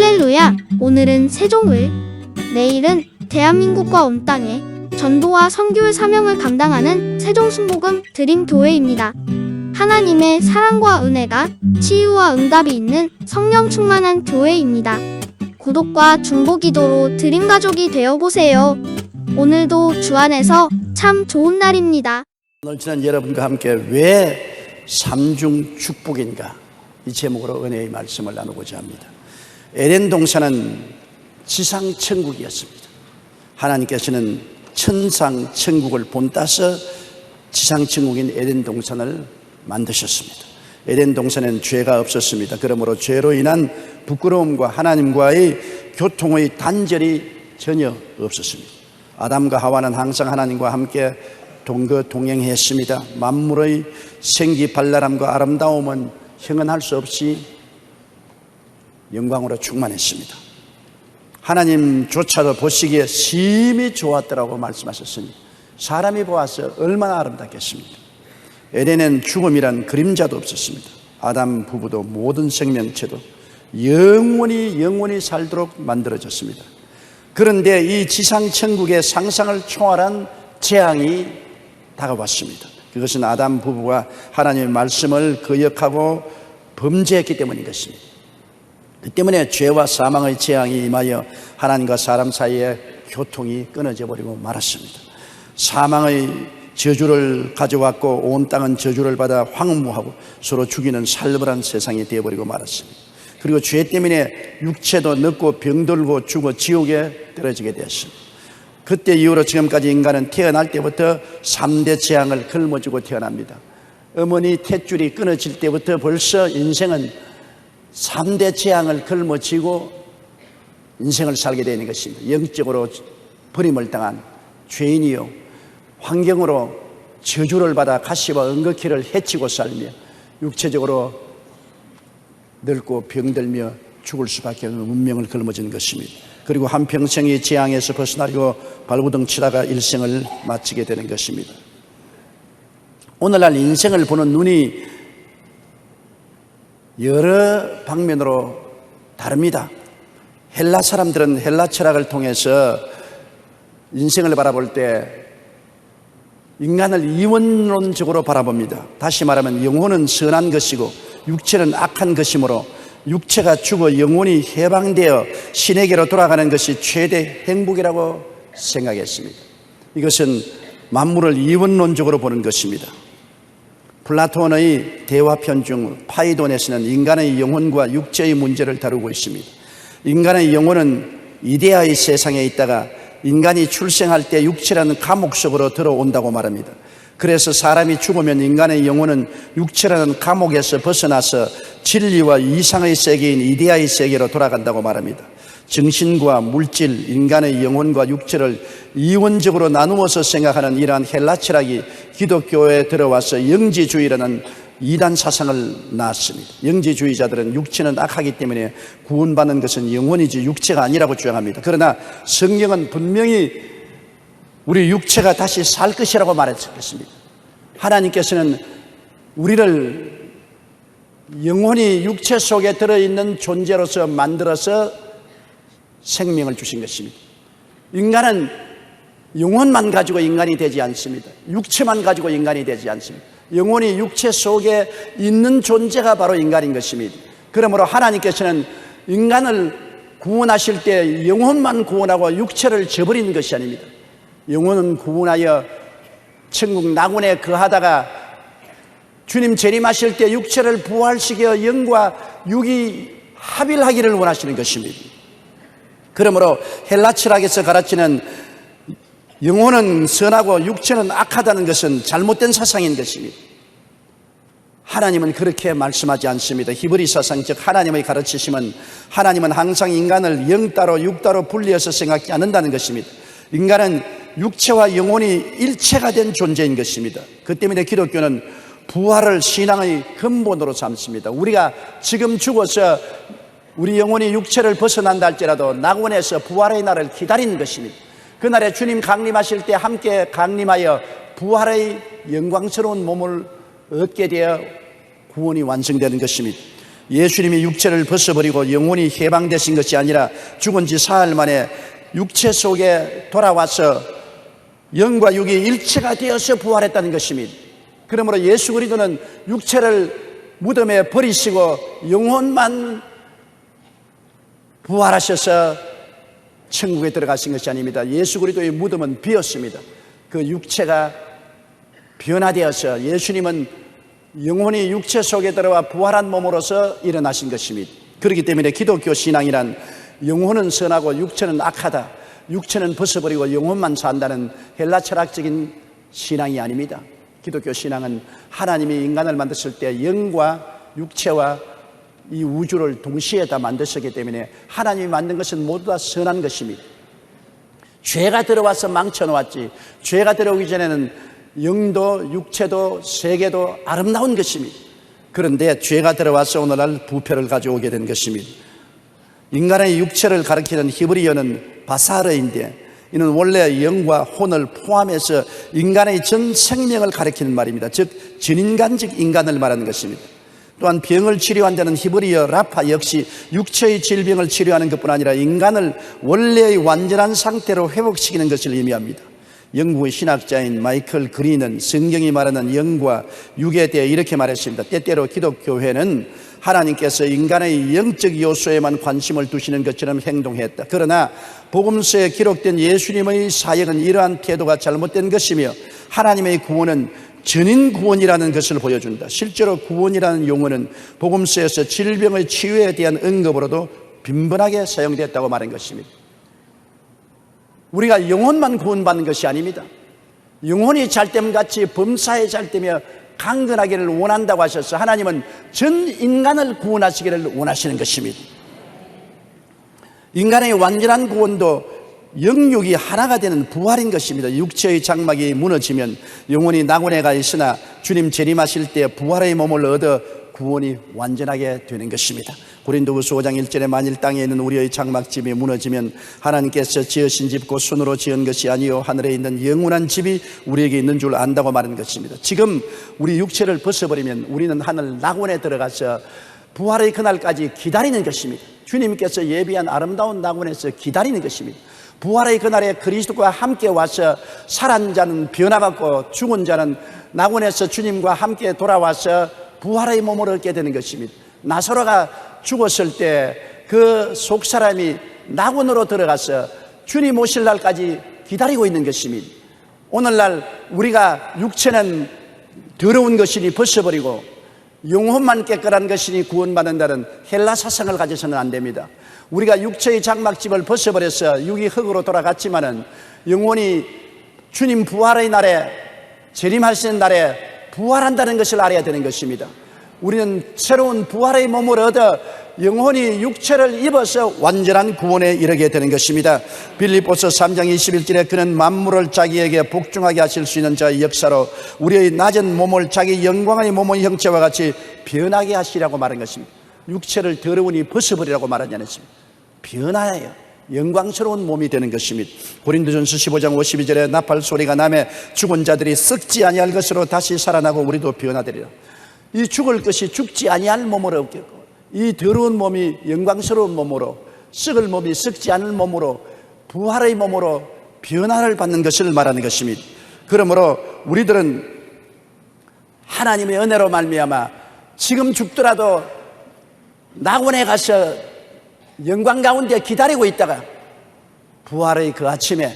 할렐루야! 오늘은 세종을, 내일은 대한민국과 온 땅에 전도와 선교의 사명을 감당하는 세종순복음 드림교회입니다. 하나님의 사랑과 은혜가 치유와 응답이 있는 성령 충만한 교회입니다. 구독과 중보기도로 드림가족이 되어보세요. 오늘도 주 안에서 참 좋은 날입니다. 오늘 지난 여러분과 함께 왜 삼중 축복인가, 이 제목으로 은혜의 말씀을 나누고자 합니다. 에덴 동산은 지상 천국이었습니다. 하나님께서는 천상 천국을 본따서 지상 천국인 에덴 동산을 만드셨습니다. 에덴 동산에는 죄가 없었습니다. 그러므로 죄로 인한 부끄러움과 하나님과의 교통의 단절이 전혀 없었습니다. 아담과 하와는 항상 하나님과 함께 동거동행했습니다. 만물의 생기발랄함과 아름다움은 형언할 수 없이 영광으로 충만했습니다. 하나님조차도 보시기에 심히 좋았더라고 말씀하셨으니 사람이 보아서 얼마나 아름답겠습니까? 에덴엔 죽음이란 그림자도 없었습니다. 아담 부부도 모든 생명체도 영원히 살도록 만들어졌습니다. 그런데 이 지상 천국의 상상을 초월한 재앙이 다가왔습니다. 그것은 아담 부부가 하나님의 말씀을 거역하고 범죄했기 때문인 것입니다. 그 때문에 죄와 사망의 재앙이 임하여 하나님과 사람 사이에 교통이 끊어져 버리고 말았습니다. 사망의 저주를 가져왔고 온 땅은 저주를 받아 황무하고 서로 죽이는 살벌한 세상이 되어버리고 말았습니다. 그리고 죄 때문에 육체도 늙고 병들고 죽어 지옥에 떨어지게 되었습니다. 그때 이후로 지금까지 인간은 태어날 때부터 3대 재앙을 걸머쥐고 태어납니다. 어머니 탯줄이 끊어질 때부터 벌써 인생은 3대 재앙을 걸머쥐고 인생을 살게 되는 것입니다. 영적으로 버림을 당한 죄인이요, 환경으로 저주를 받아 가시와 은거키를 해치고 살며 육체적으로 늙고 병들며 죽을 수밖에 없는 운명을 걸머지는 것입니다. 그리고 한평생의 재앙에서 벗어나려고 발구덩 치다가 일생을 마치게 되는 것입니다. 오늘날 인생을 보는 눈이 여러 방면으로 다릅니다. 헬라 사람들은 헬라 철학을 통해서 인생을 바라볼 때 인간을 이원론적으로 바라봅니다. 다시 말하면 영혼은 선한 것이고 육체는 악한 것이므로 육체가 죽어 영혼이 해방되어 신에게로 돌아가는 것이 최대 행복이라고 생각했습니다. 이것은 만물을 이원론적으로 보는 것입니다. 플라톤의 대화편 중 파이돈에서는 인간의 영혼과 육체의 문제를 다루고 있습니다. 인간의 영혼은 이데아의 세상에 있다가 인간이 출생할 때 육체라는 감옥 속으로 들어온다고 말합니다. 그래서 사람이 죽으면 인간의 영혼은 육체라는 감옥에서 벗어나서 진리와 이상의 세계인 이데아의 세계로 돌아간다고 말합니다. 정신과 물질, 인간의 영혼과 육체를 이원적으로 나누어서 생각하는 이러한 헬라 철학이 기독교에 들어와서 영지주의라는 이단 사상을 낳았습니다. 영지주의자들은 육체는 악하기 때문에 구원받는 것은 영혼이지 육체가 아니라고 주장합니다. 그러나 성경은 분명히 우리 육체가 다시 살 것이라고 말했습니다. 하나님께서는 우리를 영혼이 육체 속에 들어있는 존재로서 만들어서 생명을 주신 것입니다. 인간은 영혼만 가지고 인간이 되지 않습니다. 육체만 가지고 인간이 되지 않습니다. 영혼이 육체 속에 있는 존재가 바로 인간인 것입니다. 그러므로 하나님께서는 인간을 구원하실 때 영혼만 구원하고 육체를 저버리는 것이 아닙니다. 영혼은 구원하여 천국 낙원에 거하다가 주님 재림하실 때 육체를 부활시켜 영과 육이 합일하기를 원하시는 것입니다. 그러므로 헬라 철학에서 가르치는 영혼은 선하고 육체는 악하다는 것은 잘못된 사상인 것입니다. 하나님은 그렇게 말씀하지 않습니다. 히브리 사상, 즉 하나님의 가르치심은 하나님은 항상 인간을 영따로 육따로 분리해서 생각지 않는다는 것입니다. 인간은 육체와 영혼이 일체가 된 존재인 것입니다. 그 때문에 기독교는 부활을 신앙의 근본으로 삼습니다. 우리가 지금 죽어서 우리 영혼이 육체를 벗어난다 할지라도 낙원에서 부활의 날을 기다리는 것입니다. 그날에 주님 강림하실 때 함께 강림하여 부활의 영광스러운 몸을 얻게 되어 구원이 완성되는 것입니다. 예수님이 육체를 벗어버리고 영혼이 해방되신 것이 아니라 죽은 지 사흘 만에 육체 속에 돌아와서 영과 육이 일체가 되어서 부활했다는 것입니다. 그러므로 예수 그리스도는 육체를 무덤에 버리시고 영혼만 부활하셔서 천국에 들어가신 것이 아닙니다. 예수 그리스도의 무덤은 비었습니다. 그 육체가 변화되어서 예수님은 영혼이 육체 속에 들어와 부활한 몸으로서 일어나신 것입니다. 그렇기 때문에 기독교 신앙이란 영혼은 선하고 육체는 악하다, 육체는 벗어버리고 영혼만 산다는 헬라 철학적인 신앙이 아닙니다. 기독교 신앙은 하나님이 인간을 만드실 때 영과 육체와 이 우주를 동시에 다 만드셨기 때문에 하나님이 만든 것은 모두 다 선한 것입니다. 죄가 들어와서 망쳐놓았지, 죄가 들어오기 전에는 영도 육체도 세계도 아름다운 것입니다. 그런데 죄가 들어와서 오늘날 부패를 가져오게 된 것입니다. 인간의 육체를 가리키는 히브리어는 바사르인데 이는 원래 영과 혼을 포함해서 인간의 전 생명을 가리키는 말입니다. 즉 전인간적 인간을 말하는 것입니다. 또한 병을 치료한다는 히브리어 라파 역시 육체의 질병을 치료하는 것뿐 아니라 인간을 원래의 완전한 상태로 회복시키는 것을 의미합니다. 영국의 신학자인 마이클 그린은 성경이 말하는 영과 육에 대해 이렇게 말했습니다. 때때로 기독교회는 하나님께서 인간의 영적 요소에만 관심을 두시는 것처럼 행동했다. 그러나 복음서에 기록된 예수님의 사역은 이러한 태도가 잘못된 것이며 하나님의 구원은 전인 구원이라는 것을 보여준다. 실제로 구원이라는 용어는 복음서에서 질병의 치유에 대한 언급으로도 빈번하게 사용됐다고 말한 것입니다. 우리가 영혼만 구원받는 것이 아닙니다. 영혼이 잘됨같이 범사에 잘되며 강건하기를 원한다고 하셔서 하나님은 전 인간을 구원하시기를 원하시는 것입니다. 인간의 완전한 구원도 영육이 하나가 되는 부활인 것입니다. 육체의 장막이 무너지면 영혼이 낙원에 가 있으나 주님 재림하실 때 부활의 몸을 얻어 구원이 완전하게 되는 것입니다. 고린도후서 5장 1절에 만일 땅에 있는 우리의 장막집이 무너지면 하나님께서 지으신 집 곧 손으로 지은 것이 아니요 하늘에 있는 영원한 집이 우리에게 있는 줄 안다고 말하는 것입니다. 지금 우리 육체를 벗어버리면 우리는 하늘 낙원에 들어가서 부활의 그날까지 기다리는 것입니다. 주님께서 예비한 아름다운 낙원에서 기다리는 것입니다. 부활의 그날에 그리스도와 함께 와서 살은 자는 변화받고 죽은 자는 낙원에서 주님과 함께 돌아와서 부활의 몸을 얻게 되는 것입니다. 나사로가 죽었을 때 그 속사람이 낙원으로 들어가서 주님 오실 날까지 기다리고 있는 것입니다. 오늘날 우리가 육체는 더러운 것이니 벗어버리고 영혼만 깨끗한 것이니 구원받는다는 헬라 사상을 가져서는 안 됩니다. 우리가 육체의 장막집을 벗어버려서 육이 흙으로 돌아갔지만은 영혼이 주님 부활의 날에 재림하시는 날에 부활한다는 것을 알아야 되는 것입니다. 우리는 새로운 부활의 몸을 얻어 영혼이 육체를 입어서 완전한 구원에 이르게 되는 것입니다. 빌립보서 3장 21절에 그는 만물을 자기에게 복종하게 하실 수 있는 자의 역사로 우리의 낮은 몸을 자기 영광의 몸의 형체와 같이 변하게 하시라고 말한 것입니다. 육체를 더러우니 벗어버리라고 말하지 않았습니다. 변화예요. 영광스러운 몸이 되는 것입니다. 고린도전서 15장 52절에 나팔 소리가 나매 죽은 자들이 썩지 아니할 것으로 다시 살아나고 우리도 변화되리라. 이 죽을 것이 죽지 아니할 몸으로 없겠고 이 더러운 몸이 영광스러운 몸으로 썩을 몸이 썩지 않을 몸으로 부활의 몸으로 변화를 받는 것을 말하는 것입니다. 그러므로 우리들은 하나님의 은혜로 말미암아 지금 죽더라도 낙원에 가서 영광 가운데 기다리고 있다가 부활의 그 아침에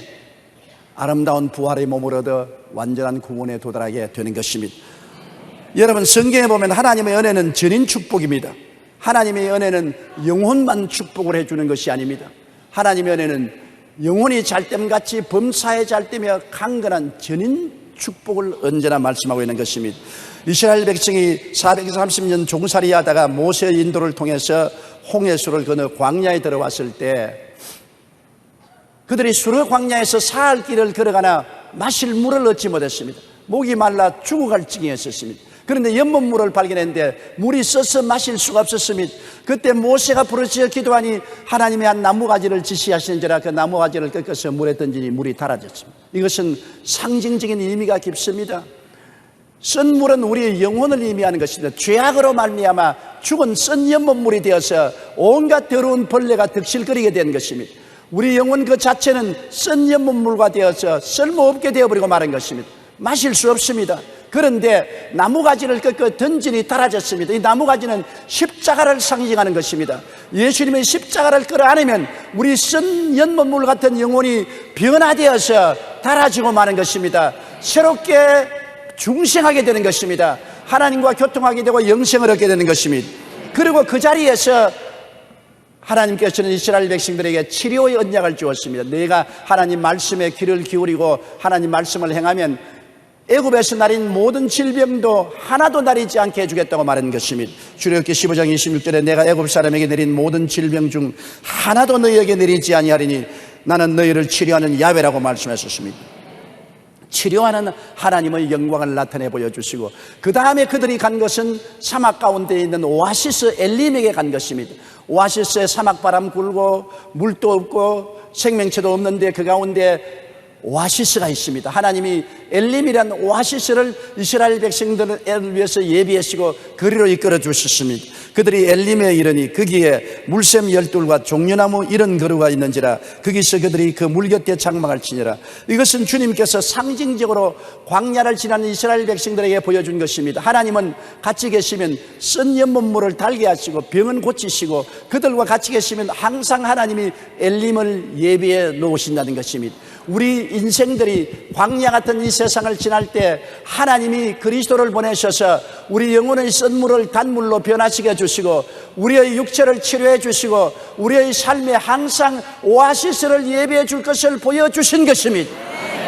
아름다운 부활의 몸을 얻어 완전한 구원에 도달하게 되는 것입니다. 여러분, 성경에 보면 하나님의 은혜는 전인 축복입니다. 하나님의 은혜는 영혼만 축복을 해주는 것이 아닙니다. 하나님의 은혜는 영혼이 잘됨같이 범사에 잘되며 강건한 전인 축복을 언제나 말씀하고 있는 것입니다. 이스라엘 백성이 430년 종살이 하다가 모세의 인도를 통해서 홍해수를 건너 광야에 들어왔을 때 그들이 수르 광야에서 사흘 길을 걸어가나 마실 물을 얻지 못했습니다. 목이 말라 죽어갈 지경이었습니다. 그런데 연못물을 발견했는데 물이 써서 마실 수가 없었습니다. 그때 모세가 부르짖어 기도하니 하나님의 한 나무가지를 지시하시는지라 그 나무가지를 꺾어서 물에 던지니 물이 달아졌습니다. 이것은 상징적인 의미가 깊습니다. 쓴 물은 우리의 영혼을 의미하는 것입니다. 죄악으로 말미암아 죽은 쓴 연못물이 되어서 온갖 더러운 벌레가 득실거리게 된 것입니다. 우리 영혼 그 자체는 쓴 연못물과 되어서 쓸모없게 되어버리고 마는 것입니다. 마실 수 없습니다. 그런데 나무가지를 꺾어 던지니 달아졌습니다. 이 나무가지는 십자가를 상징하는 것입니다. 예수님의 십자가를 끌어안으면 우리 쓴 연못물 같은 영혼이 변화되어서 달아지고 마는 것입니다. 새롭게 중생하게 되는 것입니다. 하나님과 교통하게 되고 영생을 얻게 되는 것입니다. 그리고 그 자리에서 하나님께서는 이스라엘 백성들에게 치료의 언약을 주었습니다. 너희가 하나님 말씀에 귀를 기울이고 하나님 말씀을 행하면 애굽에서 나린 모든 질병도 하나도 나리지 않게 해주겠다고 말한 것입니다. 출애굽기 15장 26절에 내가 애굽 사람에게 내린 모든 질병 중 하나도 너희에게 내리지 아니하리니 나는 너희를 치료하는 야훼라고 말씀하셨습니다. 치료하는 하나님의 영광을 나타내 보여주시고 그 다음에 그들이 간 것은 사막 가운데 있는 오아시스 엘림에게 간 것입니다. 오아시스에 사막바람 불고 물도 없고 생명체도 없는데 그 가운데 오아시스가 있습니다. 하나님이 엘림이란 오아시스를 이스라엘 백성들을 위해서 예비하시고 거리로 이끌어 주셨습니다. 그들이 엘림에 이르니 거기에 물샘 12과 종려나무 이런 거루가 있는지라 거기서 그들이 그 물 곁에 장막을 치니라. 이것은 주님께서 상징적으로 광야를 지나는 이스라엘 백성들에게 보여준 것입니다. 하나님은 같이 계시면 쓴 연못물을 달게 하시고 병은 고치시고 그들과 같이 계시면 항상 하나님이 엘림을 예비해 놓으신다는 것입니다. 우리 인생들이 광야 같은 이 세상을 지날 때 하나님이 그리스도를 보내셔서 우리 영혼의 쓴 물을 단물로 변화시켜 주시고 우리의 육체를 치료해 주시고 우리의 삶에 항상 오아시스를 예비해 줄 것을 보여주신 것입니다.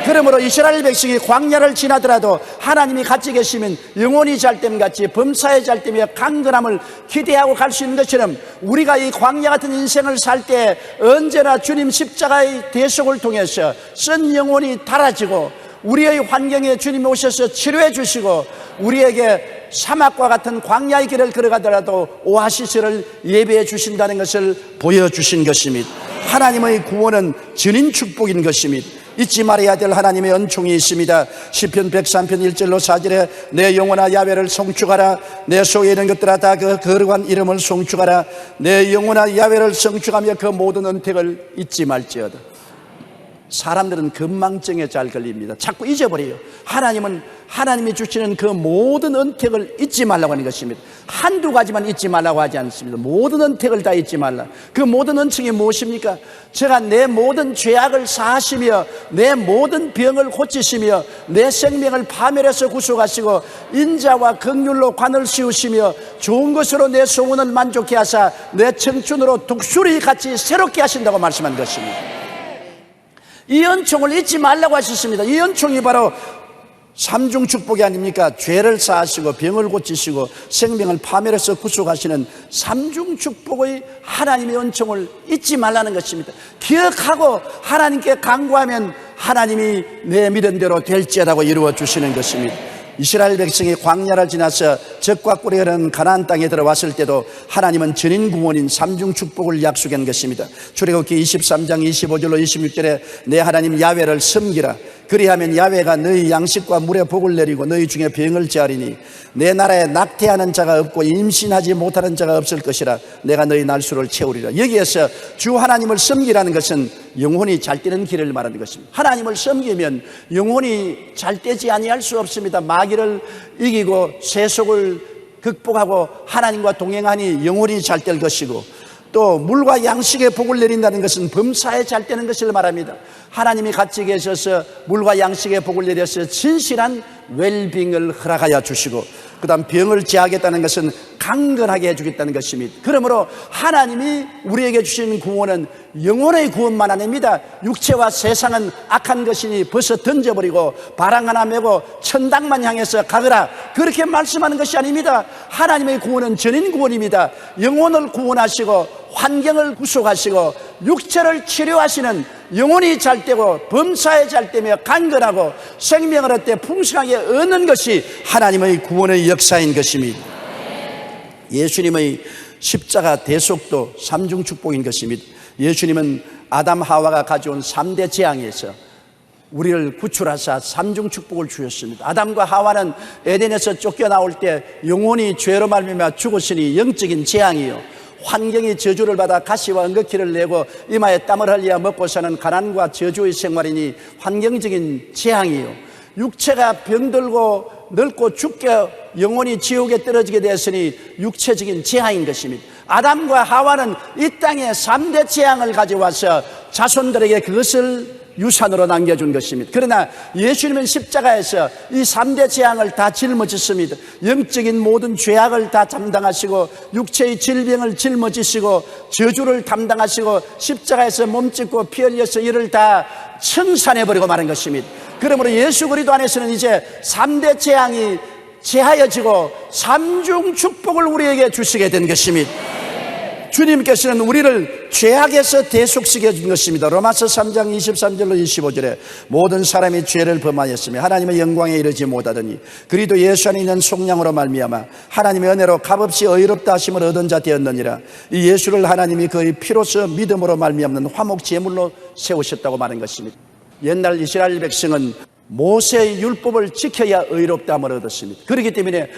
그러므로 이스라엘 백성이 광야를 지나더라도 하나님이 같이 계시면 영혼이 잘됨같이 범사에 잘되며 강건함을 기대하고 갈 수 있는 것처럼 우리가 이 광야 같은 인생을 살 때 언제나 주님 십자가의 대속을 통해서 쓴 영혼이 달아지고 우리의 환경에 주님이 오셔서 치료해 주시고 우리에게 사막과 같은 광야의 길을 걸어가더라도 오아시스를 예배해 주신다는 것을 보여주신 것입니다. 하나님의 구원은 전인 축복인 것입니다. 잊지 말아야 될 하나님의恩총이 있습니다. 시편 103편 1절로 4절에 내 영혼아 야훼를 송축하라. 내 속에 있는 것들아 다 그 거룩한 이름을 송축하라. 내 영혼아 야훼를 송축하며 그 모든 은택을 잊지 말지어다. 사람들은 건망증에 잘 걸립니다. 자꾸 잊어버려요. 하나님은 하나님이 주시는 그 모든 은택을 잊지 말라고 하는 것입니다. 한두 가지만 잊지 말라고 하지 않습니다. 모든 은택을 다 잊지 말라. 그 모든 은총이 무엇입니까? 제가 내 모든 죄악을 사하시며 내 모든 병을 고치시며 내 생명을 파멸해서 구속하시고 인자와 긍휼로 관을 씌우시며 좋은 것으로 내 소원을 만족해 하사 내 청춘으로 독수리 같이 새롭게 하신다고 말씀한 것입니다. 이 은총을 잊지 말라고 하셨습니다. 이 은총이 바로 삼중 축복이 아닙니까? 죄를 사하시고 병을 고치시고 생명을 파멸해서 구속하시는 삼중 축복의 하나님의 은총을 잊지 말라는 것입니다. 기억하고 하나님께 간구하면 하나님이 내 믿은 대로 될지어다고 이루어 주시는 것입니다. 이스라엘 백성이 광야를 지나서 적과 꿀이 흐르는 가나안 땅에 들어왔을 때도 하나님은 전인 구원인 삼중 축복을 약속한 것입니다. 출애굽기 23장 25절로 26절에 내 하나님 야훼를 섬기라. 그리하면 야훼가 너희 양식과 물에 복을 내리고 너희 중에 병을 제하리니 내 나라에 낙태하는 자가 없고 임신하지 못하는 자가 없을 것이라. 내가 너희 날수를 채우리라. 여기에서 주 하나님을 섬기라는 것은 영혼이 잘 되는 길을 말하는 것입니다. 하나님을 섬기면 영혼이 잘 되지 아니할 수 없습니다. 마귀를 이기고 세속을 극복하고 하나님과 동행하니 영혼이 잘 될 것이고 또 물과 양식의 복을 내린다는 것은 범사에 잘 되는 것을 말합니다. 하나님이 같이 계셔서 물과 양식의 복을 내려서 진실한 웰빙을 허락하여 주시고 그 다음 병을 제하겠다는 것은 강건하게 해주겠다는 것입니다. 그러므로 하나님이 우리에게 주시는 구원은 영혼의 구원만 아닙니다. 육체와 세상은 악한 것이니 벌써 던져버리고 바람 하나 메고 천당만 향해서 가거라 그렇게 말씀하는 것이 아닙니다. 하나님의 구원은 전인 구원입니다. 영혼을 구원하시고 환경을 구속하시고 육체를 치료하시는 영혼이 잘되고 범사에 잘되며 강건하고 생명을 얻되 풍성하게 얻는 것이 하나님의 구원의 역사인 것입니다. 예수님의 십자가 대속도 삼중 축복인 것입니다. 예수님은 아담 하와가 가져온 3대 재앙에서 우리를 구출하사 삼중 축복을 주셨습니다. 아담과 하와는 에덴에서 쫓겨나올 때 영혼이 죄로 말미암아 죽었으니 영적인 재앙이요, 환경이 저주를 받아 가시와 응급기를 내고 이마에 땀을 흘려 먹고 사는 가난과 저주의 생활이니 환경적인 재앙이요, 육체가 병들고 늙고 죽게 영혼이 지옥에 떨어지게 되었으니 육체적인 재앙인 것입니다. 아담과 하와는 이 땅에 3대 재앙을 가져와서 자손들에게 그것을 유산으로 남겨준 것입니다. 그러나 예수님은 십자가에서 이 3대 재앙을 다 짊어졌습니다. 영적인 모든 죄악을 다 담당하시고 육체의 질병을 짊어지시고 저주를 담당하시고 십자가에서 몸짓고 피 흘려서 이를 다 청산해버리고 마는 것입니다. 그러므로 예수 그리스도 안에서는 이제 3대 재앙이 제하여지고 삼중 축복을 우리에게 주시게 된 것입니다. 주님께서는 우리를 죄악에서 대속시켜 준 것입니다. 로마서 3장 23절로 25절에 모든 사람이 죄를 범하였으며 하나님의 영광에 이르지 못하더니 그리도 예수 안에 있는 속량으로 말미암아 하나님의 은혜로 값없이 의롭다 하심을 얻은 자 되었느니라. 이 예수를 하나님이 그의 피로서 믿음으로 말미암는 화목 제물로 세우셨다고 말한 것입니다. 옛날 이스라엘 백성은 모세의 율법을 지켜야 의롭다함을 얻었습니다. 그렇기 때문에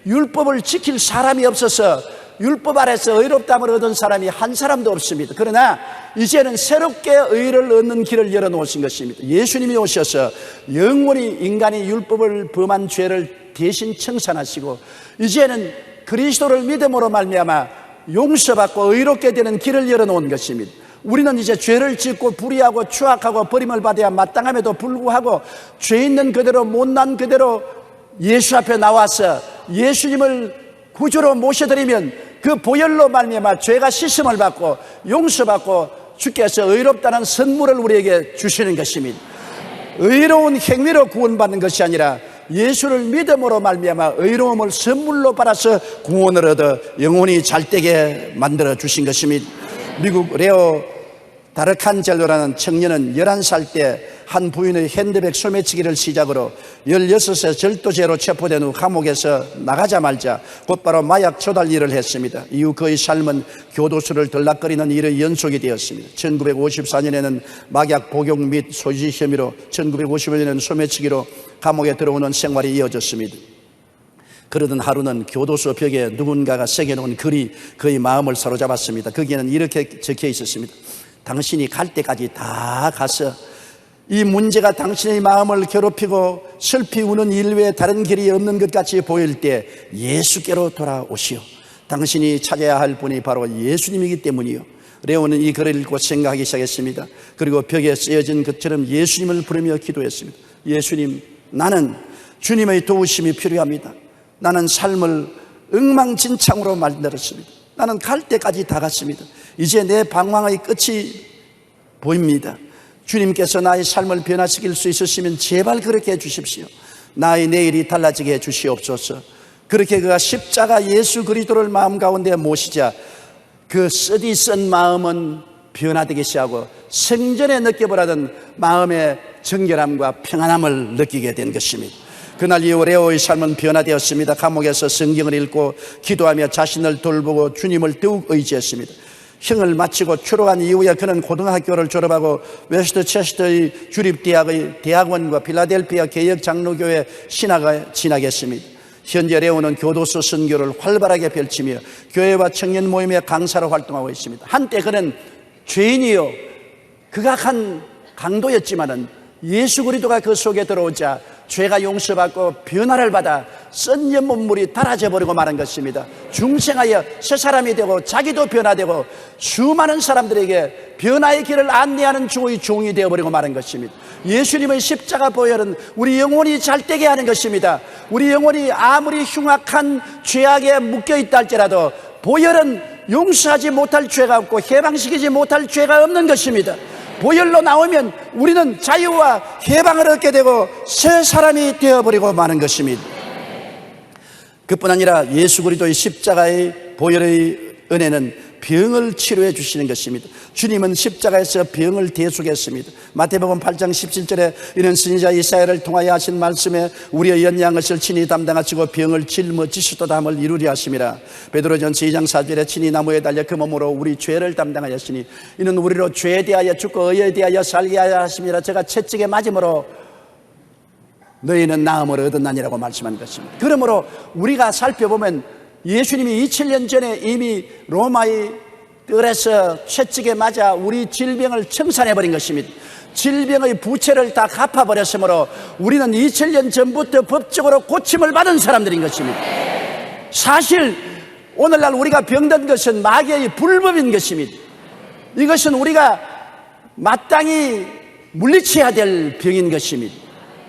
율법을 지킬 사람이 없어서 율법 아래서 의롭다함을 얻은 사람이 한 사람도 없습니다. 그러나 이제는 새롭게 의를 얻는 길을 열어놓으신 것입니다. 예수님이 오셔서 영원히 인간이 율법을 범한 죄를 대신 청산하시고 이제는 그리스도를 믿음으로 말미암아 용서받고 의롭게 되는 길을 열어놓은 것입니다. 우리는 이제 죄를 짓고 불의하고 추악하고 버림을 받아야 마땅함에도 불구하고 죄 있는 그대로 못난 그대로 예수 앞에 나와서 예수님을 구주로 모셔드리면 그 보혈로 말미암아 죄가 씻음을 받고 용서받고 주께서 의롭다는 선물을 우리에게 주시는 것입니다. 의로운 행위로 구원받는 것이 아니라 예수를 믿음으로 말미암아 의로움을 선물로 받아서 구원을 얻어 영혼이 잘되게 만들어 주신 것입니다. 미국 레오 다르칸젤로라는 청년은 11살 때 한 부인의 핸드백 소매치기를 시작으로 16세 절도죄로 체포된 후 감옥에서 나가자마자 곧바로 마약 조달 일을 했습니다. 이후 그의 삶은 교도소를 들락거리는 일의 연속이 되었습니다. 1954년에는 마약 복용 및 소지 혐의로 1955년에는 소매치기로 감옥에 들어오는 생활이 이어졌습니다. 그러던 하루는 교도소 벽에 누군가가 새겨놓은 글이 그의 마음을 사로잡았습니다. 거기에는 이렇게 적혀 있었습니다. 당신이 갈 때까지 다 가서 이 문제가 당신의 마음을 괴롭히고 슬피 우는 일 외에 다른 길이 없는 것 같이 보일 때 예수께로 돌아오시오. 당신이 찾아야 할 분이 바로 예수님이기 때문이요. 레오는 이 글을 읽고 생각하기 시작했습니다. 그리고 벽에 쓰여진 것처럼 예수님을 부르며 기도했습니다. 예수님, 나는 주님의 도우심이 필요합니다. 나는 삶을 엉망진창으로 만들었습니다. 나는 갈 때까지 다 갔습니다. 이제 내 방황의 끝이 보입니다. 주님께서 나의 삶을 변화시킬 수 있으시면 제발 그렇게 해주십시오. 나의 내일이 달라지게 해주시옵소서. 그렇게 그가 십자가 예수 그리스도를 마음 가운데 모시자 그 쓰디 쓴 마음은 변화되기 시작하고 생전에 느껴보라던 마음의 정결함과 평안함을 느끼게 된 것입니다. 그날 이후 레오의 삶은 변화되었습니다. 감옥에서 성경을 읽고 기도하며 자신을 돌보고 주님을 더욱 의지했습니다. 형을 마치고 출옥한 이후에 그는 고등학교를 졸업하고 웨스트체스터의 주립대학의 대학원과 필라델피아 개혁장로교회 신학에 진학했습니다. 현재 레오는 교도소 선교를 활발하게 펼치며 교회와 청년 모임의 강사로 활동하고 있습니다. 한때 그는 죄인이요 극악한 강도였지만은 예수 그리스도가 그 속에 들어오자 죄가 용서받고 변화를 받아 썩은 몸물이 달아져 버리고 마는 것입니다. 중생하여 새 사람이 되고 자기도 변화되고 수많은 사람들에게 변화의 길을 안내하는 주의 종이 되어버리고 마는 것입니다. 예수님의 십자가 보혈은 우리 영혼이 잘되게 하는 것입니다. 우리 영혼이 아무리 흉악한 죄악에 묶여있다 할지라도 보혈은 용서하지 못할 죄가 없고 해방시키지 못할 죄가 없는 것입니다. 보혈로 나오면 우리는 자유와 해방을 얻게 되고 새 사람이 되어버리고 마는 것입니다. 그뿐 아니라 예수 그리스도의 십자가의 보혈의 은혜는 병을 치료해 주시는 것입니다. 주님은 십자가에서 병을 대속했습니다. 마태복음 8장 17절에 이는 선지자 이사야를 통하여 하신 말씀에 우리의 연약한 것을 친히 담당하시고 병을 짊어지시도다 함을 이루리 하심이라. 베드로전서 2장 4절에 친히 나무에 달려 그 몸으로 우리 죄를 담당하였으니 이는 우리로 죄에 대하여 죽고 의에 대하여 살게 하여 하심이라. 제가 채찍에 맞음으로 너희는 나음을 얻었나니라고 말씀한 것입니다. 그러므로 우리가 살펴보면 예수님이 2000년 전에 이미 로마의 뜰에서 채찍에 맞아 우리 질병을 청산해버린 것입니다. 질병의 부채를 다 갚아버렸으므로 우리는 2000년 전부터 법적으로 고침을 받은 사람들인 것입니다. 사실 오늘날 우리가 병든 것은 마귀의 불법인 것입니다. 이것은 우리가 마땅히 물리쳐야 될 병인 것입니다.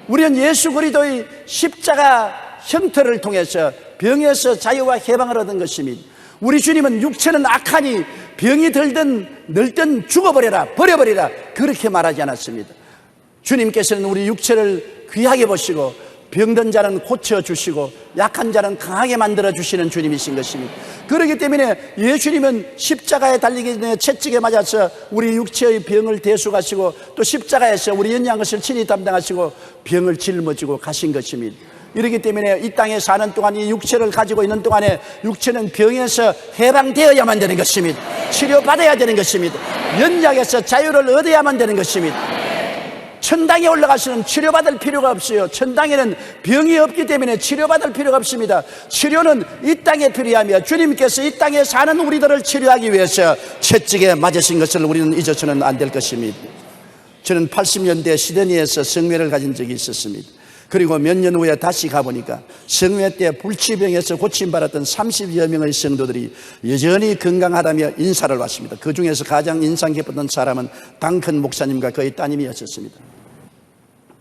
우리는 예수 그리스도의 십자가 형태를 통해서 병에서 자유와 해방을 얻은 것입니다. 우리 주님은 육체는 악하니 병이 들든 늙든 죽어버려라, 버려버리라 그렇게 말하지 않았습니다. 주님께서는 우리 육체를 귀하게 보시고 병든 자는 고쳐주시고 약한 자는 강하게 만들어주시는 주님이신 것입니다. 그렇기 때문에 예수님은 십자가에 달리기 전에 채찍에 맞아서 우리 육체의 병을 대속하시고 또 십자가에서 우리 연약한 것을 친히 담당하시고 병을 짊어지고 가신 것입니다. 이렇기 때문에 이 땅에 사는 동안 이 육체를 가지고 있는 동안에 육체는 병에서 해방되어야만 되는 것입니다. 치료받아야 되는 것입니다. 연약에서 자유를 얻어야만 되는 것입니다. 천당에 올라가시는 치료받을 필요가 없어요. 천당에는 병이 없기 때문에 치료받을 필요가 없습니다. 치료는 이 땅에 필요하며 주님께서 이 땅에 사는 우리들을 치료하기 위해서 채찍에 맞으신 것을 우리는 잊어서는 안 될 것입니다. 저는 80년대 시드니에서 성회를 가진 적이 있었습니다. 그리고 몇 년 후에 다시 가보니까 성회 때 불치병에서 고침받았던 30여 명의 성도들이 여전히 건강하다며 인사를 왔습니다. 그 중에서 가장 인상 깊었던 사람은 당큰 목사님과 그의 따님이었습니다.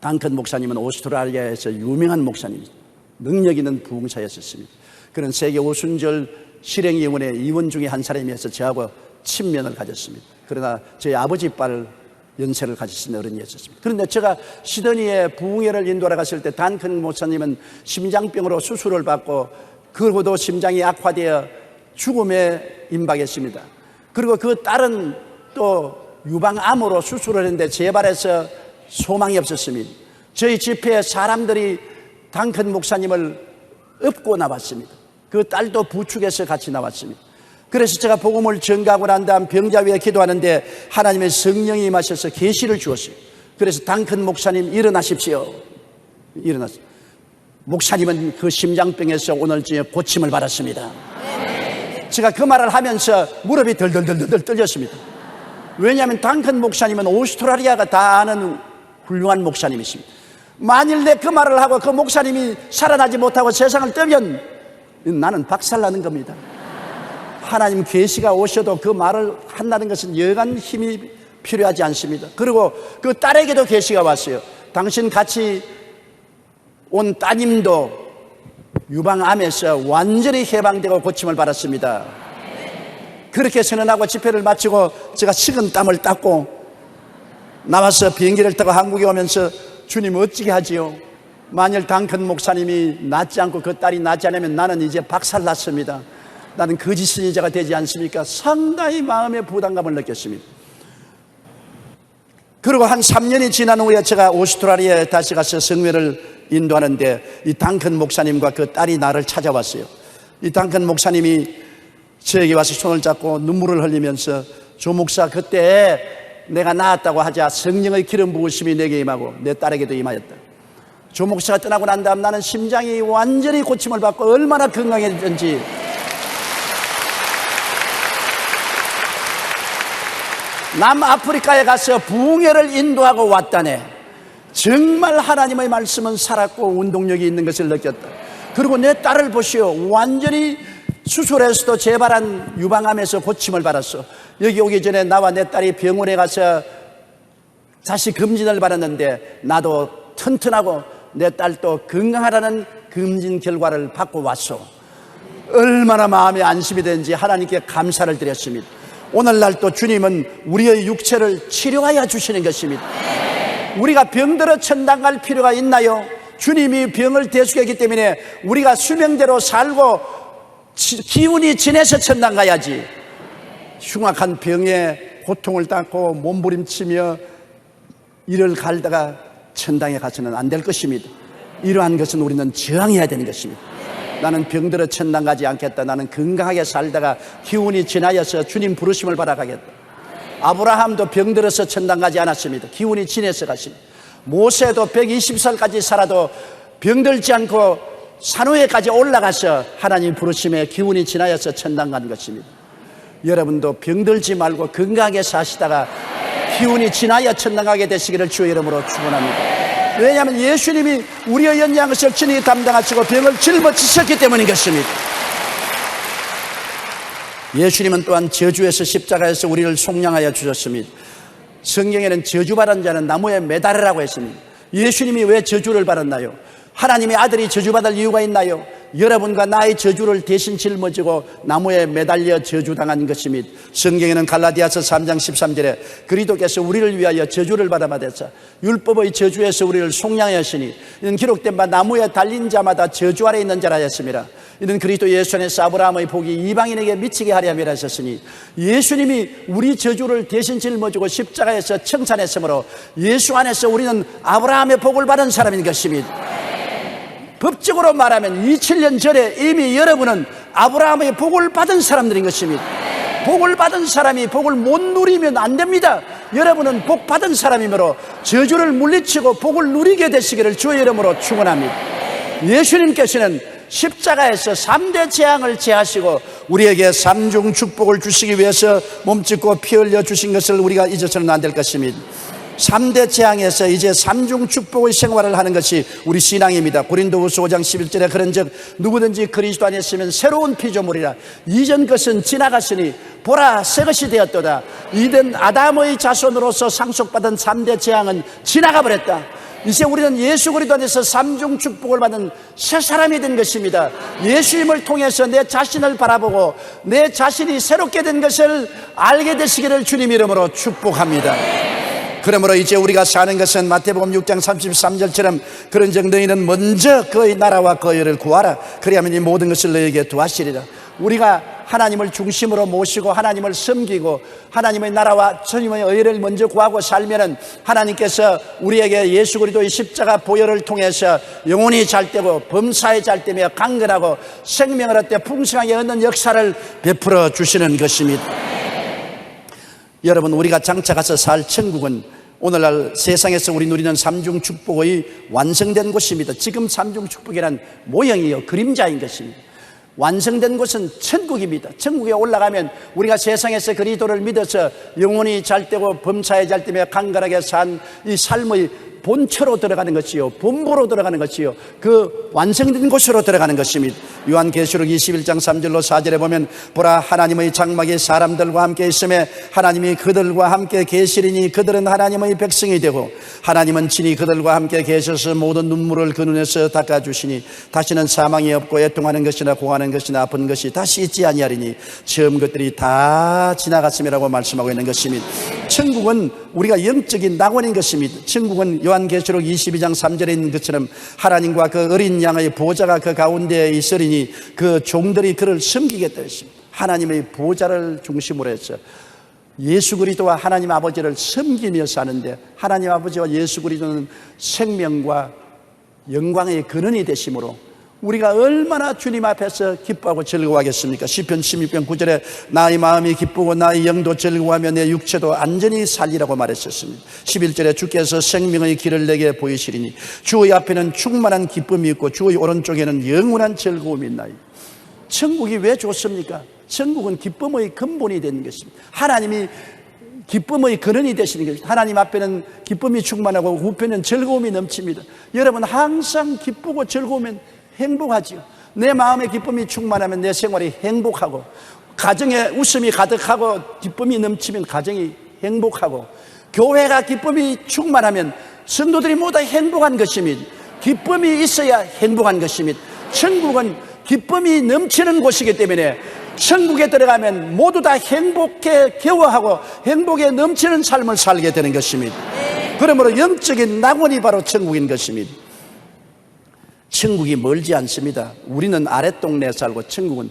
당큰 목사님은 오스트레일리아에서 유명한 목사님입니다. 능력 있는 부흥사였습니다. 그는 세계 오순절 실행위원회 위원 중에 한 사람이어서 저하고 친면을 가졌습니다. 그러나 저희 아버지 빨 연세를 가지신 어른이었습니다. 그런데 제가 시드니에 부흥회를 인도하러 갔을 때 단큰 목사님은 심장병으로 수술을 받고 그러고도 심장이 악화되어 죽음에 임박했습니다. 그리고 그 딸은 또 유방암으로 수술을 했는데 재발해서 소망이 없었습니다. 저희 집회에 사람들이 단큰 목사님을 업고 나왔습니다. 그 딸도 부축해서 같이 나왔습니다. 그래서 제가 복음을 전가하고 난 다음 병자 위에 기도하는데 하나님의 성령이 임하셔서 계시를 주었어요. 그래서 당큰 목사님 일어나십시오. 일어났어요. 목사님은 그 심장병에서 오늘 저녁 고침을 받았습니다. 제가 그 말을 하면서 무릎이 덜덜덜덜 떨렸습니다. 왜냐하면 당큰 목사님은 오스트레일리아가 다 아는 훌륭한 목사님이십니다. 만일 내 그 말을 하고 그 목사님이 살아나지 못하고 세상을 떠면 나는 박살나는 겁니다. 하나님 계시가 오셔도 그 말을 한다는 것은 여간 힘이 필요하지 않습니다. 그리고 그 딸에게도 계시가 왔어요. 당신 같이 온 따님도 유방암에서 완전히 해방되고 고침을 받았습니다. 그렇게 선언하고 집회를 마치고 제가 식은 땀을 닦고 나와서 비행기를 타고 한국에 오면서 주님 어찌게 하지요? 만일 당큰 목사님이 낫지 않고 그 딸이 낫지 않으면 나는 이제 박살났습니다. 나는 거짓 선지자가 되지 않습니까? 상당히 마음의 부담감을 느꼈습니다. 그리고 한 3년이 지난 후에 제가 오스트레일리아에 다시 가서 성회를 인도하는데 이 당큰 목사님과 그 딸이 나를 찾아왔어요. 이 당큰 목사님이 저에게 와서 손을 잡고 눈물을 흘리면서 조 목사 그때 내가 나았다고 하자 성령의 기름 부으심이 내게 임하고 내 딸에게도 임하였다. 조 목사가 떠나고 난 다음 나는 심장이 완전히 고침을 받고 얼마나 건강해졌는지 남아프리카에 가서 부흥회를 인도하고 왔다네. 정말 하나님의 말씀은 살았고 운동력이 있는 것을 느꼈다. 그리고 내 딸을 보시오. 완전히 수술에서도 재발한 유방암에서 고침을 받았어. 여기 오기 전에 나와 내 딸이 병원에 가서 다시 검진을 받았는데 나도 튼튼하고 내 딸도 건강하다는 검진 결과를 받고 왔어. 얼마나 마음에 안심이 되는지 하나님께 감사를 드렸습니다. 오늘날 또 주님은 우리의 육체를 치료하여 주시는 것입니다. 우리가 병들어 천당 갈 필요가 있나요? 주님이 병을 대속했기 때문에 우리가 수명대로 살고 기운이 지내서 천당 가야지. 흉악한 병에 고통을 당하고 몸부림치며 이를 갈다가 천당에 가서는 안 될 것입니다. 이러한 것은 우리는 저항해야 되는 것입니다. 나는 병들어 천당 가지 않겠다. 나는 건강하게 살다가 기운이 지나여서 주님 부르심을 받아가겠다. 아브라함도 병들어서 천당 가지 않았습니다. 기운이 지내서 갔습니다. 모세도 120살까지 살아도 병들지 않고 산위에까지 올라가서 하나님 부르심에 기운이 지나여서 천당 간 것입니다. 여러분도 병들지 말고 건강하게 사시다가 기운이 지나야 천당 가게 되시기를 주의 이름으로 축원합니다. 왜냐하면 예수님이 우리의 연약한 것을 친히 담당하시고 병을 짊어지셨기 때문인 것입니다. 예수님은 또한 저주에서 십자가에서 우리를 속량하여 주셨습니다. 성경에는 저주받은 자는 나무에 매달으라고 했습니다. 예수님이 왜 저주를 받았나요? 하나님의 아들이 저주받을 이유가 있나요? 여러분과 나의 저주를 대신 짊어지고 나무에 매달려 저주당한 것입니다. 성경에는 갈라디아서 3장 13절에 그리스도께서 우리를 위하여 저주를 받아서 율법의 저주에서 우리를 속량하시니 이는 기록된 바 나무에 달린 자마다 저주 아래 있는 자라 하였습니다. 이는 그리스도 예수 안에서 아브라함의 복이 이방인에게 미치게 하려 함이라 하셨으니 예수님이 우리 저주를 대신 짊어지고 십자가에서 청산했으므로 예수 안에서 우리는 아브라함의 복을 받은 사람인 것입니다. 법적으로 말하면 2000년 전에 이미 여러분은 아브라함의 복을 받은 사람들인 것입니다. 복을 받은 사람이 복을 못 누리면 안 됩니다. 여러분은 복 받은 사람이므로 저주를 물리치고 복을 누리게 되시기를 주의 이름으로 축원합니다. 예수님께서는 십자가에서 3대 재앙을 제하시고 우리에게 3중 축복을 주시기 위해서 몸짓고 피 흘려 주신 것을 우리가 잊어서는 안 될 것입니다. 3대 재앙에서 이제 3중 축복의 생활을 하는 것이 우리 신앙입니다. 고린도후서 5장 11절에 그런즉 누구든지 그리스도 안에 있으면 새로운 피조물이라 이전 것은 지나갔으니 보라 새 것이 되었도다. 이든 아담의 자손으로서 상속받은 3대 재앙은 지나가 버렸다. 이제 우리는 예수 그리스도 안에서 3중 축복을 받는 새 사람이 된 것입니다. 예수님을 통해서 내 자신을 바라보고 내 자신이 새롭게 된 것을 알게 되시기를 주님 이름으로 축복합니다. 그러므로 이제 우리가 사는 것은 마태복음 6장 33절처럼 그런즉 너희는 먼저 그의 나라와 그의 의를 구하라. 그리하면 이 모든 것을 너희에게 더하시리라. 우리가 하나님을 중심으로 모시고 하나님을 섬기고 하나님의 나라와 주님의 의를 먼저 구하고 살면은 하나님께서 우리에게 예수 그리스도의 십자가 보혈을 통해서 영혼이 잘되고 범사에 잘되며 강건하고 생명을 얻되 풍성하게 얻는 역사를 베풀어 주시는 것입니다. 여러분, 우리가 장차 가서 살 천국은 오늘날 세상에서 우리 누리는 삼중 축복의 완성된 곳입니다. 지금 삼중 축복이란 모형이요, 그림자인 것입니다. 완성된 곳은 천국입니다. 천국에 올라가면 우리가 세상에서 그리스도를 믿어서 영혼이 잘되고 범사에 잘되며 강건하게 산 이 삶의 본처로 들어가는 것이요, 본부로 들어가는 것이요, 그 완성된 곳으로 들어가는 것입니다. 요한계시록 21장 3절로 4절에 보면 보라 하나님의 장막이 사람들과 함께 있음에 하나님이 그들과 함께 계시리니 그들은 하나님의 백성이 되고 하나님은 친히 그들과 함께 계셔서 모든 눈물을 그 눈에서 닦아주시니 다시는 사망이 없고 애통하는 것이나 고하는 것이나 아픈 것이 다시 있지 아니하리니 처음 것들이 다 지나갔음이라고 말씀하고 있는 것입니다. 천국은 우리가 영적인 낙원인 것입니다. 천국은 요한계시록 22장 3절에 있는 것처럼 하나님과 그 어린 양의 보좌가 그 가운데에 있으리니 그 종들이 그를 섬기겠다 했습니다. 하나님의 보좌를 중심으로 해서 예수 그리스도와 하나님 아버지를 섬기며 사는데 하나님 아버지와 예수 그리스도는 생명과 영광의 근원이 되심으로 우리가 얼마나 주님 앞에서 기뻐하고 즐거워하겠습니까? 시편 16편 9절에 나의 마음이 기쁘고 나의 영도 즐거워하며 내 육체도 안전히 살리라고 말했었습니다. 11절에 주께서 생명의 길을 내게 보이시리니 주의 앞에는 충만한 기쁨이 있고 주의 오른쪽에는 영원한 즐거움이 있나이다. 천국이 왜 좋습니까? 천국은 기쁨의 근본이 되는 것입니다. 하나님이 기쁨의 근원이 되시는 것입니다. 하나님 앞에는 기쁨이 충만하고 우편은 즐거움이 넘칩니다. 여러분 항상 기쁘고 즐거우면 행복하지요. 내 마음에 기쁨이 충만하면 내 생활이 행복하고 가정에 웃음이 가득하고 기쁨이 넘치면 가정이 행복하고 교회가 기쁨이 충만하면 성도들이 모두 행복한 것입니다. 기쁨이 있어야 행복한 것입니다. 천국은 기쁨이 넘치는 곳이기 때문에 천국에 들어가면 모두 다 행복해 겨워하고 행복에 넘치는 삶을 살게 되는 것입니다. 그러므로 영적인 낙원이 바로 천국인 것입니다. 천국이 멀지 않습니다. 우리는 아랫동네에 살고 천국은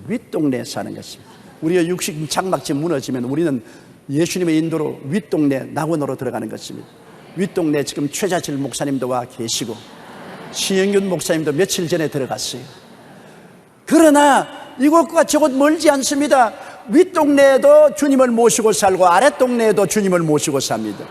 윗동네에 사는 것입니다. 우리의 육식 장막지 무너지면 우리는 예수님의 인도로 윗동네 낙원으로 들어가는 것입니다. 윗동네 지금 최자칠 목사님도 와 계시고 시영균 목사님도 며칠 전에 들어갔어요. 그러나 이곳과 저곳 멀지 않습니다. 윗동네에도 주님을 모시고 살고 아랫동네에도 주님을 모시고 삽니다.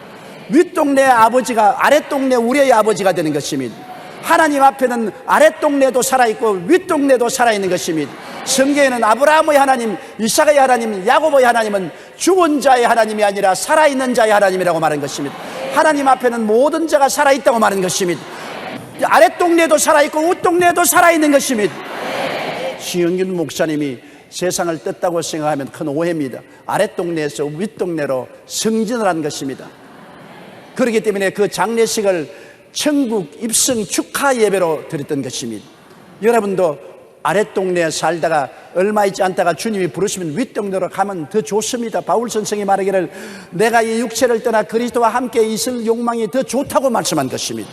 윗동네 아버지가 아랫동네 우리의 아버지가 되는 것입니다. 하나님 앞에는 아랫동네도 살아있고 윗동네도 살아있는 것입니다. 성경에는 아브라함의 하나님, 이삭의 하나님, 야곱의 하나님은 죽은 자의 하나님이 아니라 살아있는 자의 하나님이라고 말한 것입니다. 하나님 앞에는 모든 자가 살아있다고 말한 것입니다. 아랫동네도 살아있고 윗동네도 살아있는 것입니다. 시영균 목사님이 세상을 떴다고 생각하면 큰 오해입니다. 아랫동네에서 윗동네로 승진을 한 것입니다. 그렇기 때문에 그 장례식을 천국 입성 축하 예배로 드렸던 것입니다. 여러분도 아랫동네에 살다가 얼마 있지 않다가 주님이 부르시면 윗동네로 가면 더 좋습니다. 바울 선생이 말하기를 내가 이 육체를 떠나 그리스도와 함께 있을 욕망이 더 좋다고 말씀한 것입니다.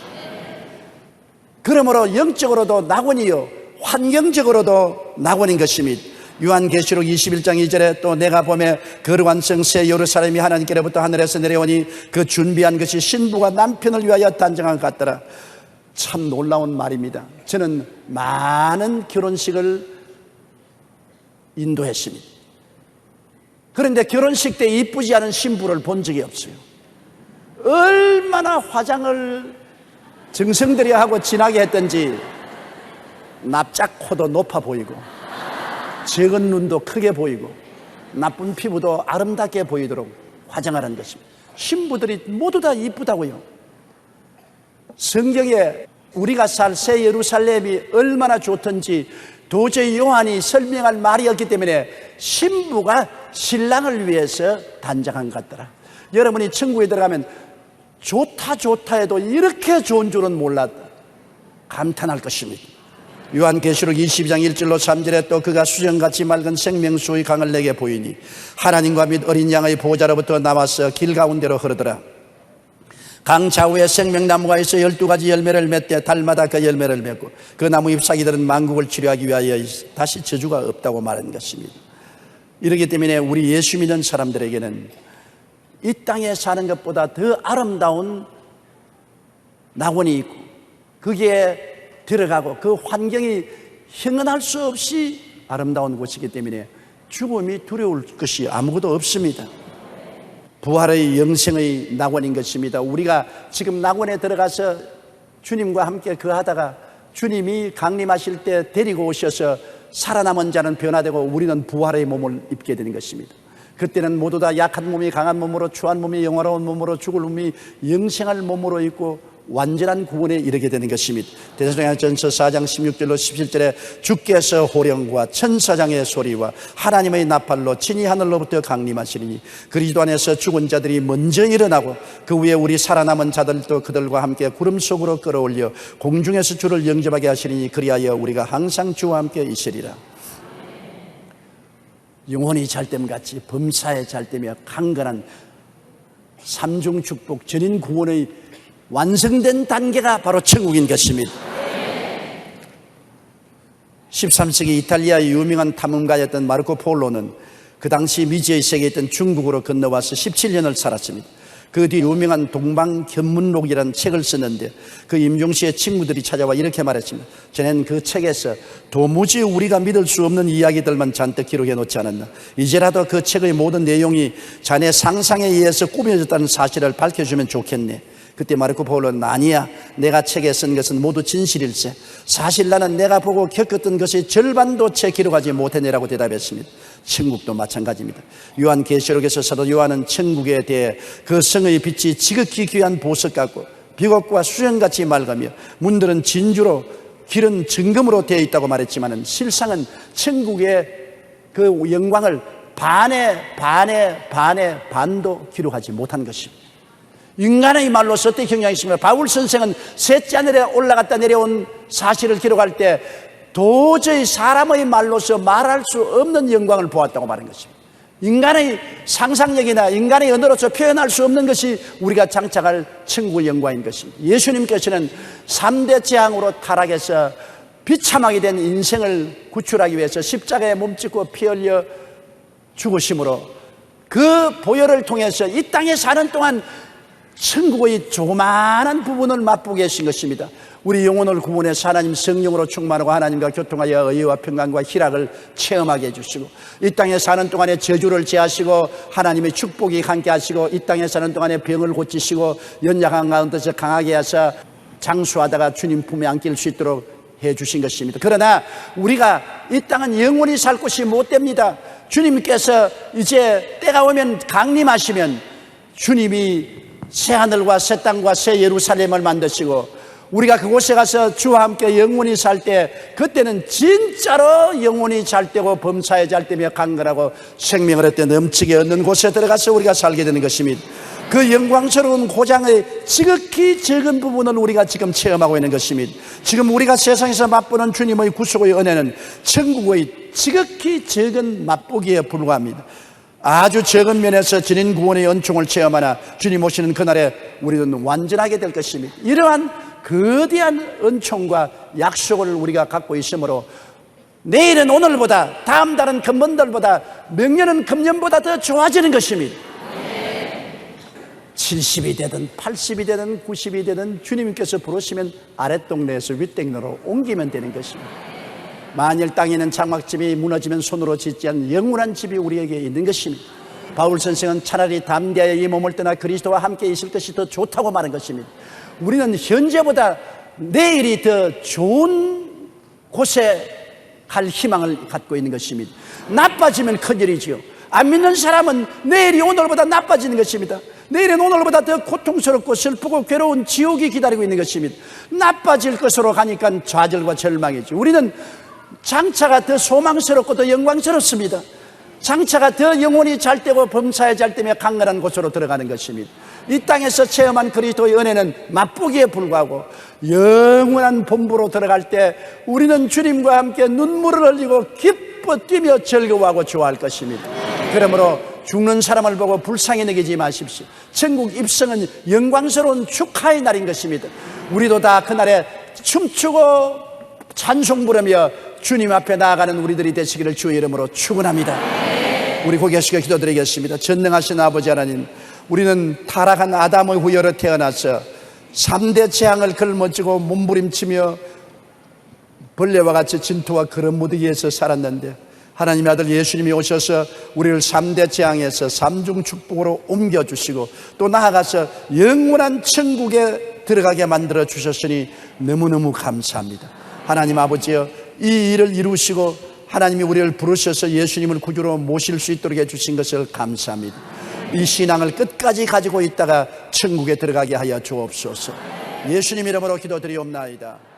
그러므로 영적으로도 낙원이요 환경적으로도 낙원인 것입니다. 요한계시록 21장 2절에 또 내가 보매 거룩한 성 새 예루살렘이 하나님께로부터 하늘에서 내려오니 그 준비한 것이 신부가 남편을 위하여 단정한 것 같더라. 참 놀라운 말입니다. 저는 많은 결혼식을 인도했습니다. 그런데 결혼식 때 이쁘지 않은 신부를 본 적이 없어요. 얼마나 화장을 정성들여 하고 진하게 했던지 납작 코도 높아 보이고 적은 눈도 크게 보이고 나쁜 피부도 아름답게 보이도록 화장을 한 것입니다. 신부들이 모두 다 이쁘다고요. 성경에 우리가 살 새 예루살렘이 얼마나 좋던지 도저히 요한이 설명할 말이 없기 때문에 신부가 신랑을 위해서 단장한 것 같더라. 여러분이 천국에 들어가면 좋다 해도 이렇게 좋은 줄은 몰랐다 감탄할 것입니다. 요한계시록 22장 1절로 3절에 또 그가 수정같이 맑은 생명수의 강을 내게 보이니 하나님과 및 어린 양의 보호자로부터 나와서 길 가운데로 흐르더라. 강 좌우에 생명나무가 있어 12가지 열매를 맺되 달마다 그 열매를 맺고 그 나무 잎사귀들은 만국을 치료하기 위하여 다시 저주가 없다고 말한 것입니다. 이렇기 때문에 우리 예수 믿는 사람들에게는 이 땅에 사는 것보다 더 아름다운 낙원이 있고 거기에 들어가고 그 환경이 형언할 수 없이 아름다운 곳이기 때문에 죽음이 두려울 것이 아무것도 없습니다. 부활의 영생의 낙원인 것입니다. 우리가 지금 낙원에 들어가서 주님과 함께 거하다가 주님이 강림하실 때 데리고 오셔서 살아남은 자는 변화되고 우리는 부활의 몸을 입게 되는 것입니다. 그때는 모두 다 약한 몸이 강한 몸으로 추한 몸이 영화로운 몸으로 죽을 몸이 영생할 몸으로 있고 완전한 구원에 이르게 되는 것입니다. 데살로니가전서 4장 16절로 17절에 주께서 호령과 천사장의 소리와 하나님의 나팔로 친히 하늘로부터 강림하시리니 그리스도 안에서 죽은 자들이 먼저 일어나고 그 위에 우리 살아남은 자들도 그들과 함께 구름 속으로 끌어올려 공중에서 주를 영접하게 하시리니 그리하여 우리가 항상 주와 함께 있으리라. 영혼이 잘됨같이 범사에 잘되며 강건한 삼중 축복 전인 구원의 완성된 단계가 바로 천국인 것입니다. 13세기 이탈리아의 유명한 탐험가였던 마르코 폴로는 그 당시 미지의 세계에 있던 중국으로 건너와서 17년을 살았습니다. 그 뒤 유명한 동방견문록이라는 책을 썼는데 그 임종시의 친구들이 찾아와 이렇게 말했습니다. 전에는 그 책에서 도무지 우리가 믿을 수 없는 이야기들만 잔뜩 기록해 놓지 않았나. 이제라도 그 책의 모든 내용이 자네 상상에 의해서 꾸며졌다는 사실을 밝혀주면 좋겠네. 그때 마르코 폴로는 아니야, 내가 책에 쓴 것은 모두 진실일세. 사실 나는 내가 보고 겪었던 것의 절반도 채 기록하지 못했네라고 대답했습니다. 천국도 마찬가지입니다. 요한계시록에서 사도 요한은 천국에 대해 그 성의 빛이 지극히 귀한 보석 같고 비곡과 수정같이 맑으며 문들은 진주로 길은 정금으로 되어 있다고 말했지만 실상은 천국의 그 영광을 반도 기록하지 못한 것입니다. 인간의 말로서 어떻게 경영했습니까? 바울 선생은 셋째 하늘에 올라갔다 내려온 사실을 기록할 때 도저히 사람의 말로서 말할 수 없는 영광을 보았다고 말한 것입니다. 인간의 상상력이나 인간의 언어로서 표현할 수 없는 것이 우리가 장착할 천국의 영광인 것입니다. 예수님께서는 3대 재앙으로 타락해서 비참하게 된 인생을 구출하기 위해서 십자가에 몸짓고 피 흘려 죽으심으로 그 보혈을 통해서 이 땅에 사는 동안 천국의 조그마한 부분을 맛보게 하신 것입니다. 우리 영혼을 구원해서 하나님 성령으로 충만하고 하나님과 교통하여 의와 평강과 희락을 체험하게 해주시고, 이 땅에 사는 동안에 저주를 제하시고 하나님의 축복이 함께 하시고, 이 땅에 사는 동안에 병을 고치시고 연약한 가운데서 강하게 하사 장수하다가 주님 품에 안길 수 있도록 해주신 것입니다. 그러나 우리가 이 땅은 영원히 살 곳이 못 됩니다. 주님께서 이제 때가 오면 강림하시면 주님이 새하늘과 새 땅과 새 예루살렘을 만드시고 우리가 그곳에 가서 주와 함께 영원히 살 때, 그때는 진짜로 영원히 잘 때고 범사에 잘 때며 강건하고 생명을 얻되 넘치게 얻는 곳에 들어가서 우리가 살게 되는 것입니다. 그 영광스러운 고장의 지극히 적은 부분을 우리가 지금 체험하고 있는 것입니다. 지금 우리가 세상에서 맛보는 주님의 구속의 은혜는 천국의 지극히 적은 맛보기에 불과합니다. 아주 적은 면에서 진인 구원의 은총을 체험하나 주님 오시는 그날에 우리는 완전하게 될 것입니다. 이러한 거대한 은총과 약속을 우리가 갖고 있으므로 내일은 오늘보다, 다음 달은 금번달보다, 명년은 금년보다 더 좋아지는 것입니다. 70이 되든 80이 되든 90이 되든 주님께서 부르시면 아랫동네에서 윗동네로 옮기면 되는 것입니다. 만일 땅에 있는 장막집이 무너지면 손으로 짓지 않은 영원한 집이 우리에게 있는 것입니다. 바울 선생은 차라리 담대하여 이 몸을 떠나 그리스도와 함께 있을 것이 더 좋다고 말한 것입니다. 우리는 현재보다 내일이 더 좋은 곳에 갈 희망을 갖고 있는 것입니다. 나빠지면 큰일이지요. 안 믿는 사람은 내일이 오늘보다 나빠지는 것입니다. 내일은 오늘보다 더 고통스럽고 슬프고 괴로운 지옥이 기다리고 있는 것입니다. 나빠질 것으로 가니까 좌절과 절망이죠. 우리는 장차가 더 소망스럽고 더 영광스럽습니다. 장차가 더 영원히 잘 되고 범사에 잘 되며 강건한 곳으로 들어가는 것입니다. 이 땅에서 체험한 그리스도의 은혜는 맛보기에 불과하고 영원한 본부로 들어갈 때 우리는 주님과 함께 눈물을 흘리고 기뻐 뛰며 즐거워하고 좋아할 것입니다. 그러므로 죽는 사람을 보고 불쌍히 여기지 마십시오. 천국 입성은 영광스러운 축하의 날인 것입니다. 우리도 다 그날에 춤추고 찬송 부르며 주님 앞에 나아가는 우리들이 되시기를 주의 이름으로 축원합니다. 우리 고개 숙여 기도드리겠습니다. 전능하신 아버지 하나님, 우리는 타락한 아담의 후예로 태어나서 3대 재앙을 걸머쥐고 몸부림치며 벌레와 같이 진토와 그런 무더기에서 살았는데, 하나님의 아들 예수님이 오셔서 우리를 3대 재앙에서 3중 축복으로 옮겨주시고 또 나아가서 영원한 천국에 들어가게 만들어 주셨으니 너무너무 감사합니다. 하나님 아버지여, 이 일을 이루시고 하나님이 우리를 부르셔서 예수님을 구주로 모실 수 있도록 해주신 것을 감사합니다. 이 신앙을 끝까지 가지고 있다가 천국에 들어가게 하여 주옵소서. 예수님 이름으로 기도드리옵나이다.